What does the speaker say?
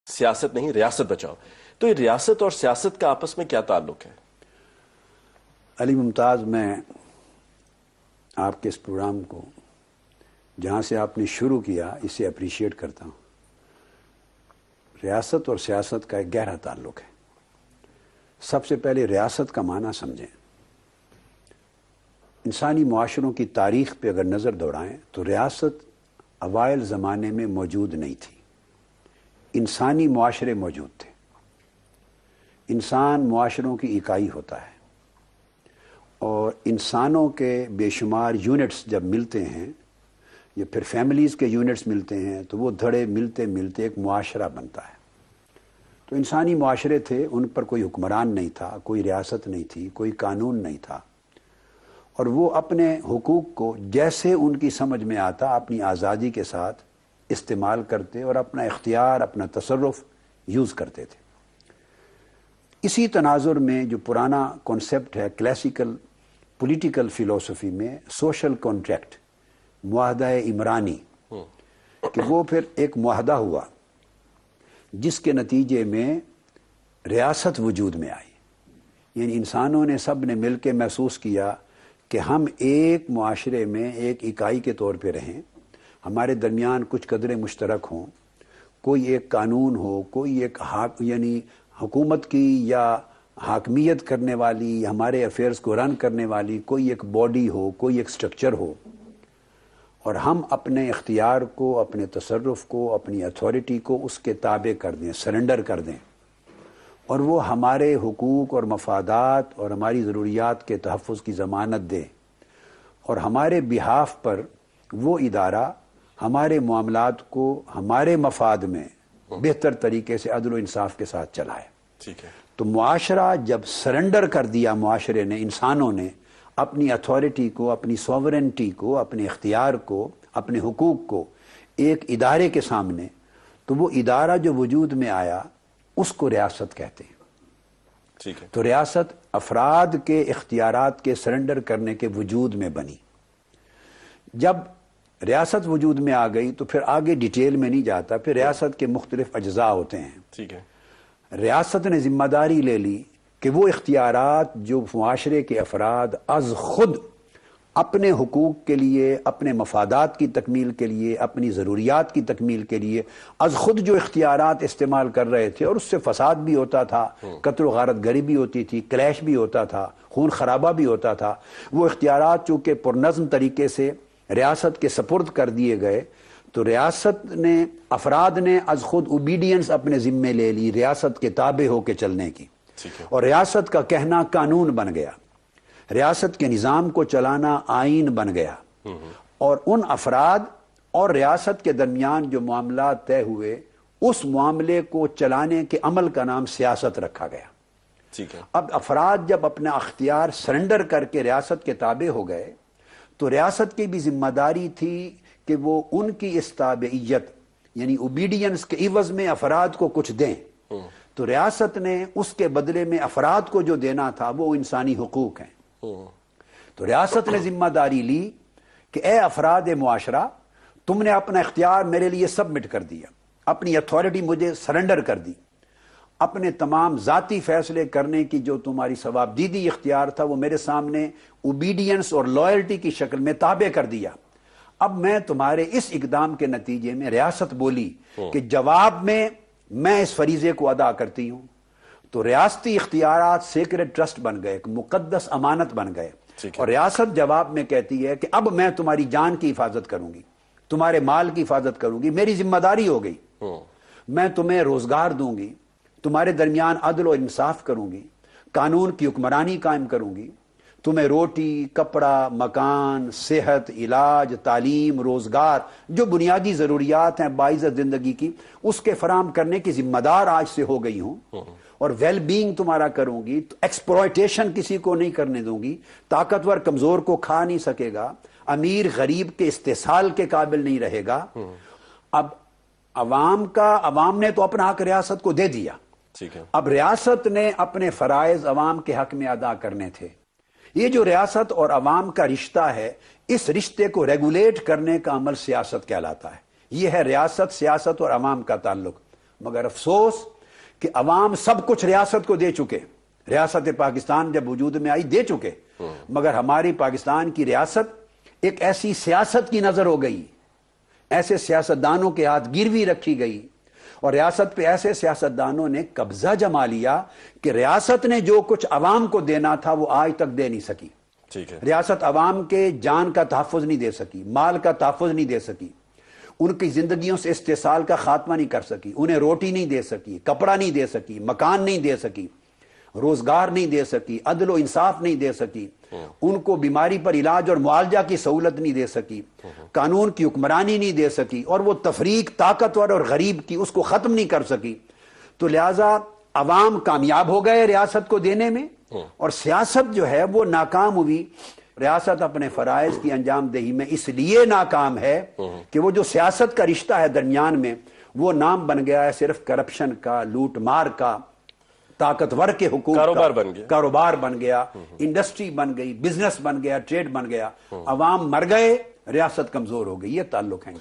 سیاست نہیں، ریاست بچاؤ. تو یہ ریاست اور سیاست کا آپس میں کیا تعلق ہے؟ علی ممتاز، میں آپ کے اس پروگرام کو جہاں سے آپ نے شروع کیا اسے اپریشیٹ کرتا ہوں. ریاست اور سیاست کا ایک گہرا تعلق ہے. سب سے پہلے ریاست کا معنی سمجھیں. انسانی معاشروں کی تاریخ پہ اگر نظر دوڑائیں تو ریاست اوائل زمانے میں موجود نہیں تھی. انسانی معاشرے موجود تھے. انسان معاشروں کی اکائی ہوتا ہے اور انسانوں کے بے شمار یونٹس جب ملتے ہیں یا پھر فیملیز کے یونٹس ملتے ہیں تو وہ دھڑے ملتے ملتے ایک معاشرہ بنتا ہے. تو انسانی معاشرے تھے، ان پر کوئی حکمران نہیں تھا، کوئی ریاست نہیں تھی، کوئی قانون نہیں تھا، اور وہ اپنے حقوق کو جیسے ان کی سمجھ میں آتا اپنی آزادی کے ساتھ استعمال کرتے اور اپنا اختیار، اپنا تصرف یوز کرتے تھے. اسی تناظر میں جو پرانا کانسیپٹ ہے کلاسیکل پولیٹیکل فلسفی میں سوشل کانٹریکٹ، معاہدہ عمرانی، کہ وہ پھر ایک معاہدہ ہوا جس کے نتیجے میں ریاست وجود میں آئی. یعنی انسانوں نے سب نے مل کے محسوس کیا کہ ہم ایک معاشرے میں ایک اکائی کے طور پہ رہیں، ہمارے درمیان کچھ قدریں مشترک ہوں، کوئی ایک قانون ہو، کوئی ایک یعنی حکومت کی یا حاکمیت کرنے والی، ہمارے افیئرز کو رن کرنے والی کوئی ایک باڈی ہو، کوئی ایک سٹرکچر ہو، اور ہم اپنے اختیار کو، اپنے تصرف کو، اپنی اتھارٹی کو اس کے تابع کر دیں، سرنڈر کر دیں، اور وہ ہمارے حقوق اور مفادات اور ہماری ضروریات کے تحفظ کی ضمانت دے، اور ہمارے بہاف پر وہ ادارہ ہمارے معاملات کو ہمارے مفاد میں بہتر طریقے سے عدل و انصاف کے ساتھ چلائے. ٹھیک ہے. تو معاشرہ جب سرنڈر کر دیا، معاشرے نے، انسانوں نے اپنی اتھارٹی کو، اپنی سوورنٹی کو، اپنے اختیار کو، اپنے حقوق کو ایک ادارے کے سامنے، تو وہ ادارہ جو وجود میں آیا اس کو ریاست کہتے ہیں. ٹھیک ہے. تو ریاست افراد کے اختیارات کے سرنڈر کرنے کے وجود میں بنی. جب ریاست وجود میں آ گئی تو پھر آگے ڈیٹیل میں نہیں جاتا، پھر ریاست کے مختلف اجزاء ہوتے ہیں. ٹھیک ہے. ریاست نے ذمہ داری لے لی کہ وہ اختیارات جو معاشرے کے افراد از خود اپنے حقوق کے لیے، اپنے مفادات کی تکمیل کے لیے، اپنی ضروریات کی تکمیل کے لیے از خود جو اختیارات استعمال کر رہے تھے، اور اس سے فساد بھی ہوتا تھا، قتل و غارت گری بھی ہوتی تھی، کلیش بھی ہوتا تھا، خون خرابہ بھی ہوتا تھا، وہ اختیارات چونکہ پرنظم طریقے سے ریاست کے سپرد کر دیے گئے، تو ریاست نے، افراد نے از خود اوبیڈینس اپنے ذمے لے لی ریاست کے تابع ہو کے چلنے کی، اور ریاست کا کہنا قانون بن گیا، ریاست کے نظام کو چلانا آئین بن گیا، اور ان افراد اور ریاست کے درمیان جو معاملات طے ہوئے اس معاملے کو چلانے کے عمل کا نام سیاست رکھا گیا. ٹھیک ہے. اب افراد جب اپنا اختیار سرنڈر کر کے ریاست کے تابع ہو گئے تو ریاست کی بھی ذمہ داری تھی کہ وہ ان کی اس تابعیت یعنی اوبیڈینس کے عوض میں افراد کو کچھ دیں. تو ریاست نے اس کے بدلے میں افراد کو جو دینا تھا وہ انسانی حقوق ہیں. تو ریاست نے ذمہ داری لی کہ اے افراد معاشرہ، تم نے اپنا اختیار میرے لیے سبمٹ کر دیا، اپنی اتھارٹی مجھے سرنڈر کر دی، اپنے تمام ذاتی فیصلے کرنے کی جو تمہاری ثوابدیدی اختیار تھا وہ میرے سامنے اوبیڈینس اور لائلٹی کی شکل میں تابع کر دیا. اب میں تمہارے اس اقدام کے نتیجے میں، ریاست بولی کہ جواب میں اس فریضے کو ادا کرتی ہوں. تو ریاستی اختیارات سیکرٹ ٹرسٹ بن گئے، ایک مقدس امانت بن گئے، اور ریاست جواب میں کہتی ہے کہ اب میں تمہاری جان کی حفاظت کروں گی، تمہارے مال کی حفاظت کروں گی، میری ذمہ داری ہو گئی. میں تمہیں روزگار دوں گی، تمہارے درمیان عدل و انصاف کروں گی، قانون کی حکمرانی قائم کروں گی، تمہیں روٹی، کپڑا، مکان، صحت، علاج، تعلیم، روزگار، جو بنیادی ضروریات ہیں باعزت زندگی کی، اس کے فراہم کرنے کی ذمہ دار آج سے ہو گئی ہوں، اور ویل بینگ تمہارا کروں گی. ایکسپلائٹیشن کسی کو نہیں کرنے دوں گی، طاقتور کمزور کو کھا نہیں سکے گا، امیر غریب کے استحصال کے قابل نہیں رہے گا. اب عوام نے تو اپنا حق ریاست کو دے دیا، اب ریاست نے اپنے فرائض عوام کے حق میں ادا کرنے تھے. یہ جو ریاست اور عوام کا رشتہ ہے، اس رشتے کو ریگولیٹ کرنے کا عمل سیاست کہلاتا ہے. یہ ہے ریاست، سیاست اور عوام کا تعلق. مگر افسوس کہ عوام سب کچھ ریاست کو دے چکے. ریاست پاکستان جب وجود میں آئی دے چکے، مگر ہماری پاکستان کی ریاست ایک ایسی سیاست کی نظر ہو گئی، ایسے سیاستدانوں کے ہاتھ گروی رکھی گئی، اور ریاست پہ ایسے سیاستدانوں نے قبضہ جما لیا کہ ریاست نے جو کچھ عوام کو دینا تھا وہ آج تک دے نہیں سکی. ٹھیک ہے. ریاست عوام کے جان کا تحفظ نہیں دے سکی، مال کا تحفظ نہیں دے سکی، ان کی زندگیوں سے استحصال کا خاتمہ نہیں کر سکی، انہیں روٹی نہیں دے سکی، کپڑا نہیں دے سکی، مکان نہیں دے سکی، روزگار نہیں دے سکی، عدل و انصاف نہیں دے سکی، ان کو بیماری پر علاج اور معالجہ کی سہولت نہیں دے سکی، قانون کی حکمرانی نہیں دے سکی، اور وہ تفریق طاقتور اور غریب کی اس کو ختم نہیں کر سکی. تو لہذا عوام کامیاب ہو گئے ریاست کو دینے میں، اور سیاست جو ہے وہ ناکام ہوئی. ریاست اپنے فرائض کی انجام دہی میں اس لیے ناکام ہے کہ وہ جو سیاست کا رشتہ ہے درمیان میں، وہ نام بن گیا ہے صرف کرپشن کا، لوٹ مار کا، طاقتور کے حقوق کا، کاروبار بن گیا، انڈسٹری بن گئی، بزنس بن گیا، ٹریڈ بن گیا. عوام مر گئے، ریاست کمزور ہو گئی. یہ تعلق ہے.